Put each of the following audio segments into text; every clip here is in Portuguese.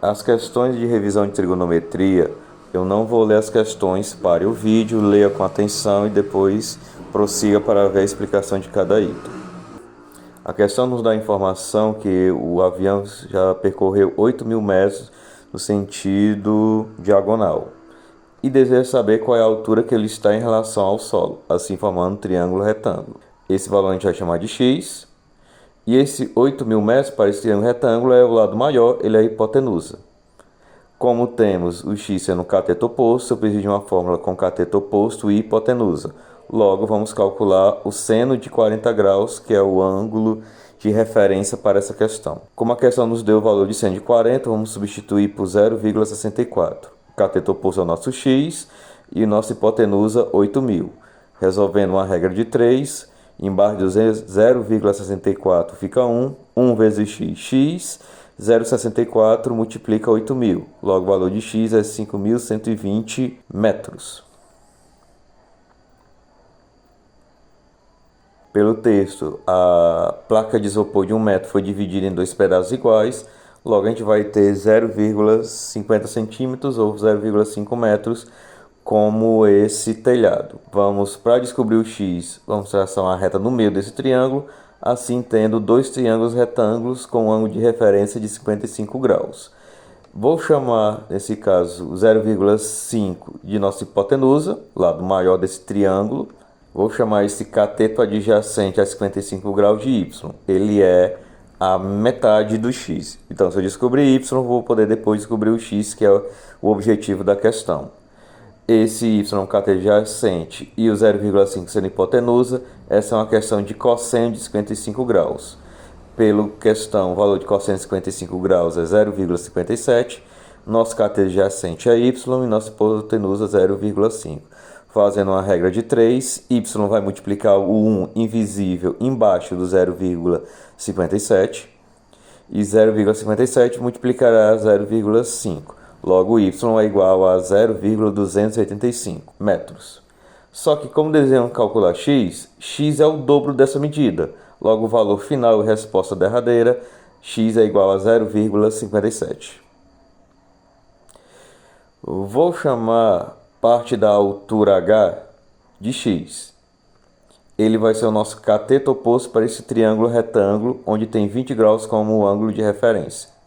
As questões de revisão de trigonometria, eu não vou ler as questões, pare o vídeo, leia com atenção e depois prossiga para ver a explicação de cada item. A questão nos dá a informação que o avião já percorreu 8.000 metros no sentido diagonal e deseja saber qual é a altura que ele está em relação ao solo, assim formando um triângulo retângulo. Esse valor a gente vai chamar de x. E esse 8.000 metros para esse triângulo retângulo é o lado maior, ele é a hipotenusa. Como temos o x sendo um cateto oposto, eu preciso de uma fórmula com cateto oposto e hipotenusa. Logo, vamos calcular o seno de 40 graus, que é o ângulo de referência para essa questão. Como a questão nos deu o valor de seno de 40, vamos substituir por 0,64. O cateto oposto é o nosso x e nossa hipotenusa 8.000. Resolvendo uma regra de 3, embaixo do 0,64 fica 1, 1 vezes x, 0,64 multiplica 8.000. Logo, o valor de x é 5.120 metros. Pelo texto, a placa de isopor de 1 metro foi dividida em 2 pedaços iguais. Logo, a gente vai ter 0,50 centímetros ou 0,5 metros como esse telhado. Vamos, para descobrir o x, vamos traçar uma reta no meio desse triângulo, assim tendo dois triângulos retângulos com um ângulo de referência de 55 graus. Vou chamar, nesse caso, 0,5 de nossa hipotenusa, lado maior desse triângulo. Vou chamar esse cateto adjacente a 55 graus de y. Ele é a metade do x. Então, se eu descobrir y, vou poder depois descobrir o x, que é o objetivo da questão. Esse y cateto adjacente e o 0,5 sendo hipotenusa, essa é uma questão de cosseno de 55 graus. Pelo questão, o valor de cosseno de 55 graus é 0,57, nosso cateto adjacente é y e nossa hipotenusa 0,5. Fazendo uma regra de 3, y vai multiplicar o 1 invisível embaixo do 0,57 e 0,57 multiplicará 0,5. Logo, y é igual a 0,285 metros. Só que como desejamos calcular x, x é o dobro dessa medida. Logo, o valor final e resposta derradeira, x é igual a 0,57. Vou chamar parte da altura h de x. Ele vai ser o nosso cateto oposto para esse triângulo retângulo, onde tem 20 graus como ângulo de referência.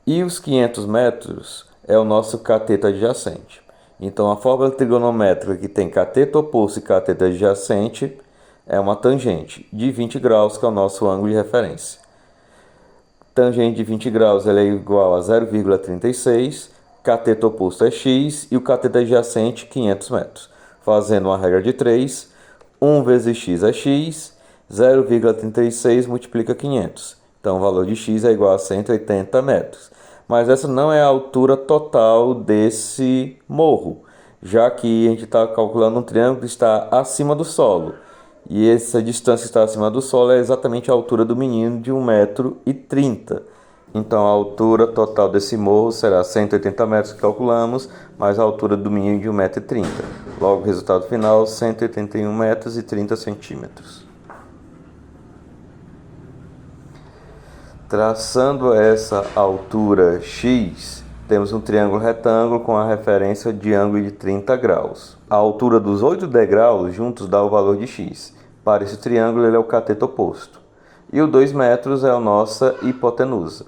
E os 500 metros é o nosso cateto adjacente. Então, a fórmula trigonométrica que tem cateto oposto e cateto adjacente é uma tangente de 20 graus, que é o nosso ângulo de referência. Tangente de 20 graus ela é igual a 0,36, cateto oposto é x e o cateto adjacente 500 metros. Fazendo uma regra de 3, 1 vezes x é x, 0,36 multiplica 500. Então, o valor de x é igual a 180 metros. Mas essa não é a altura total desse morro, já que a gente está calculando um triângulo que está acima do solo. E essa distância que está acima do solo é exatamente a altura do menino de 1,30 m. Então, a altura total desse morro será 180 metros que calculamos, mais a altura do menino de 1,30 m. Logo, o resultado final, 181 metros e 30 centímetros. Traçando essa altura x, temos um triângulo retângulo com a referência de ângulo de 30 graus. A altura dos 8 degraus juntos dá o valor de x. Para esse triângulo, ele é o cateto oposto. E o 2 metros é a nossa hipotenusa.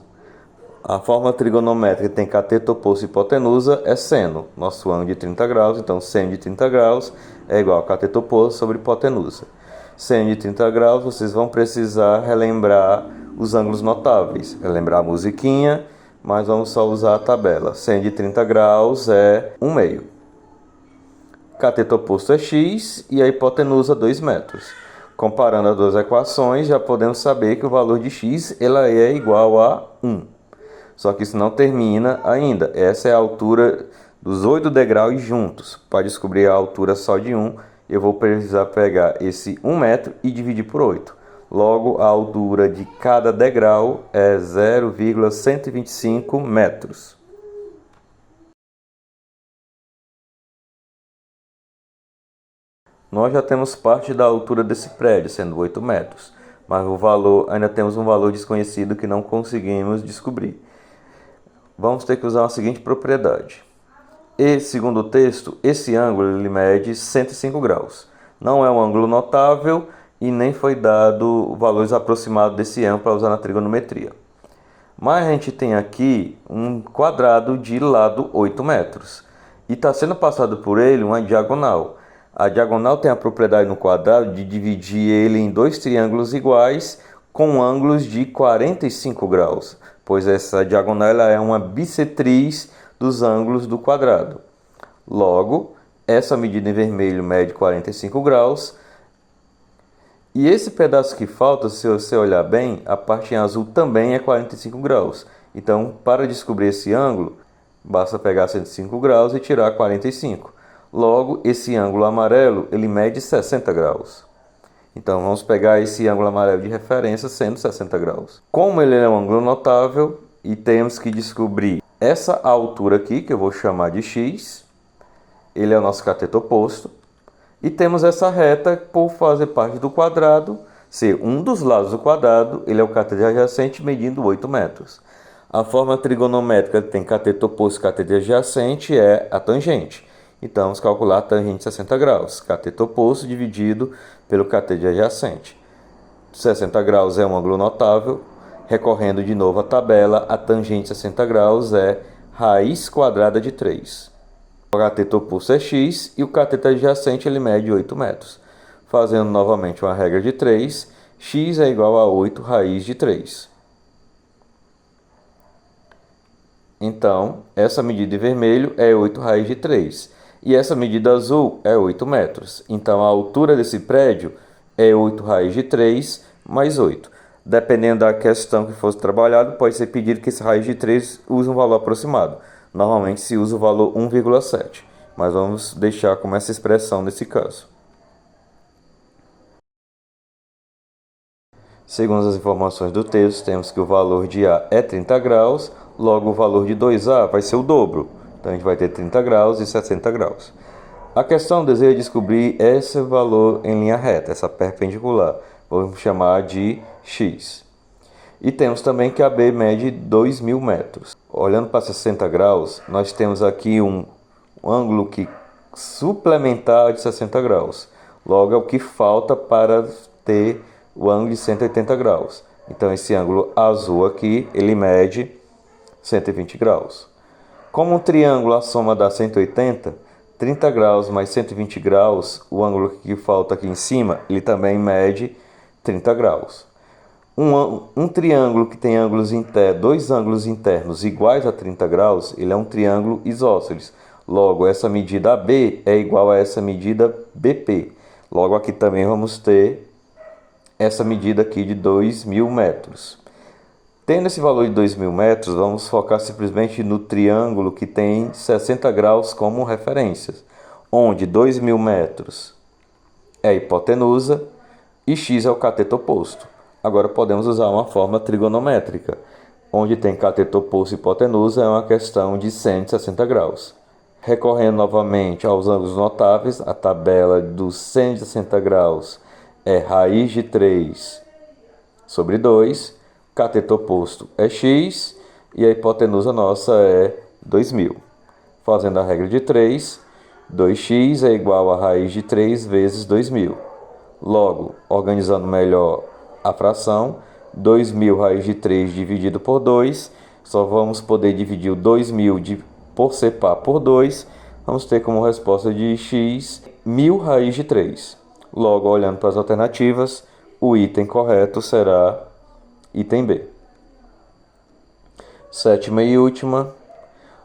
A forma trigonométrica que tem cateto oposto e hipotenusa é seno. Nosso ângulo de 30 graus, então seno de 30 graus é igual a cateto oposto sobre hipotenusa. Seno de 30 graus, vocês vão precisar relembrar os ângulos notáveis. Relembrar a musiquinha, mas vamos só usar a tabela. Seno de 30 graus é 1/2. Cateto oposto é x e a hipotenusa 2 metros. Comparando as duas equações, já podemos saber que o valor de x ela é igual a 1. Só que isso não termina ainda. Essa é a altura dos 8 degraus juntos. Para descobrir a altura só de 1, eu vou precisar pegar esse 1 metro e dividir por 8. Logo, a altura de cada degrau é 0,125 metros. Nós já temos parte da altura desse prédio, sendo 8 metros. Mas ainda temos um valor desconhecido que não conseguimos descobrir. vamos ter que usar a seguinte propriedade. E, segundo o texto, esse ângulo ele mede 105 graus. Não é um ângulo notável e nem foi dado valores aproximados desse ângulo para usar na trigonometria. Mas a gente tem aqui um quadrado de lado 8 metros. E está sendo passado por ele uma diagonal. A diagonal tem a propriedade no quadrado de dividir ele em dois triângulos iguais com ângulos de 45 graus. Pois essa diagonal ela é uma bissetriz dos ângulos do quadrado. Logo, essa medida em vermelho mede 45 graus. E esse pedaço que falta, se você olhar bem, a parte em azul também é 45 graus. Então, para descobrir esse ângulo, basta pegar 105 graus e tirar 45. Logo, esse ângulo amarelo, ele mede 60 graus. Então, vamos pegar esse ângulo amarelo de referência, sendo 60 graus. Como ele é um ângulo notável, e temos que descobrir essa altura aqui, que eu vou chamar de x, ele é o nosso cateto oposto. E temos essa reta, por fazer parte do quadrado, ser um dos lados do quadrado, ele é o cateto adjacente medindo 8 metros. A forma trigonométrica que tem cateto oposto e cateto adjacente é a tangente. Então, vamos calcular a tangente de 60 graus. Cateto oposto dividido pelo cateto adjacente. 60 graus é um ângulo notável. Recorrendo de novo à tabela, a tangente de 60 graus é raiz quadrada de 3. O cateto oposto é x e o cateto adjacente ele mede 8 metros. Fazendo novamente uma regra de 3, x é igual a 8 raiz de 3. Então, essa medida em vermelho é 8 raiz de 3. E essa medida azul é 8 metros. Então, a altura desse prédio é 8 raiz de 3 mais 8. Dependendo da questão que fosse trabalhado, pode ser pedido que esse raiz de 3 use um valor aproximado. Normalmente se usa o valor 1,7, mas vamos deixar como essa expressão nesse caso. Segundo as informações do texto, temos que o valor de A é 30 graus, logo o valor de 2A vai ser o dobro. Então a gente vai ter 30 graus e 60 graus. A questão deseja descobrir esse valor em linha reta, essa perpendicular. Vamos chamar de x. E temos também que a B mede 2.000 metros. Olhando para 60 graus, nós temos aqui um ângulo suplementar de 60 graus. Logo, é o que falta para ter o ângulo de 180 graus. Então, esse ângulo azul aqui, ele mede 120 graus. Como um triângulo, a soma dá 180, 30 graus mais 120 graus, o ângulo que falta aqui em cima, ele também mede 30 graus. Um triângulo que tem dois ângulos internos iguais a 30 graus, ele é um triângulo isósceles. Logo, essa medida AB é igual a essa medida BP. Logo, aqui também vamos ter essa medida aqui de 2.000 metros. Tendo esse valor de 2.000 metros, vamos focar simplesmente no triângulo que tem 60 graus como referência, onde 2.000 metros é a hipotenusa e x é o cateto oposto. Agora podemos usar uma forma trigonométrica, onde tem cateto oposto e hipotenusa é uma questão de 160 graus. Recorrendo novamente aos ângulos notáveis, a tabela dos 160 graus é raiz de 3 sobre 2, cateto oposto é x e a hipotenusa nossa é 2.000. Fazendo a regra de 3, 2x é igual a raiz de 3 vezes 2.000. Logo, organizando melhor a fração, 2.000 raiz de 3 dividido por 2, só vamos poder dividir o 2.000 por ser par por 2, vamos ter como resposta de x 1.000 raiz de 3. Logo, olhando para as alternativas, o item correto será item B. Sétima e última,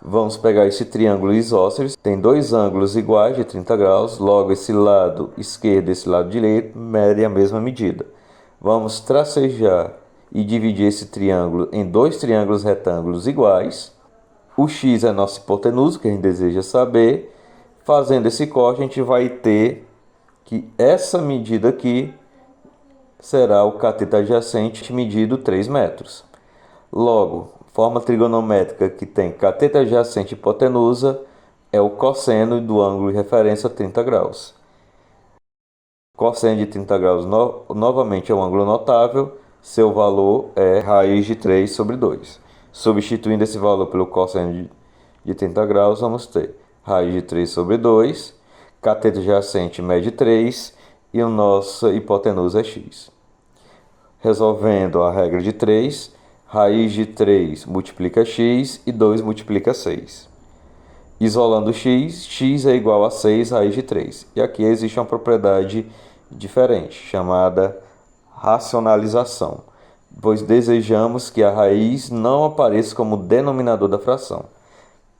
vamos pegar esse triângulo isósceles, tem dois ângulos iguais de 30 graus, logo esse lado esquerdo e esse lado direito medem a mesma medida. Vamos tracejar e dividir esse triângulo em dois triângulos retângulos iguais. O x é nossa hipotenusa, que a gente deseja saber. Fazendo esse corte, a gente vai ter que essa medida aqui será o cateto adjacente medido 3 metros. Logo, forma trigonométrica que tem cateto adjacente e hipotenusa é o cosseno do ângulo de referência 30 graus. Cosseno de 30 graus novamente é um ângulo notável, seu valor é raiz de 3 sobre 2. Substituindo esse valor pelo cosseno de 30 graus, vamos ter raiz de 3 sobre 2, cateto adjacente mede 3 e a nossa hipotenusa é x. Resolvendo a regra de 3, raiz de 3 multiplica x e 2 multiplica 6. Isolando x, x é igual a 6 raiz de 3. E aqui existe uma propriedade diferente, chamada racionalização, pois desejamos que a raiz não apareça como denominador da fração.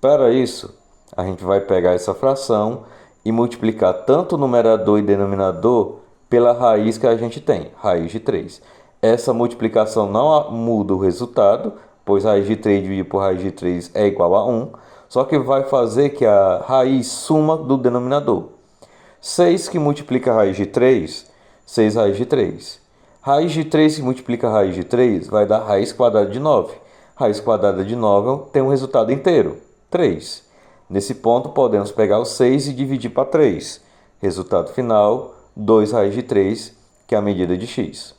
Para isso, a gente vai pegar essa fração e multiplicar tanto o numerador e denominador pela raiz que a gente tem, raiz de 3. Essa multiplicação não muda o resultado, pois raiz de 3 dividido por raiz de 3 é igual a 1, só que vai fazer que a raiz suma do denominador. 6 que multiplica a raiz de 3, 6 raiz de 3. Raiz de 3 que multiplica a raiz de 3 vai dar raiz quadrada de 9. Raiz quadrada de 9 tem um resultado inteiro, 3. Nesse ponto, podemos pegar o 6 e dividir para 3. Resultado final, 2 raiz de 3, que é a medida de x.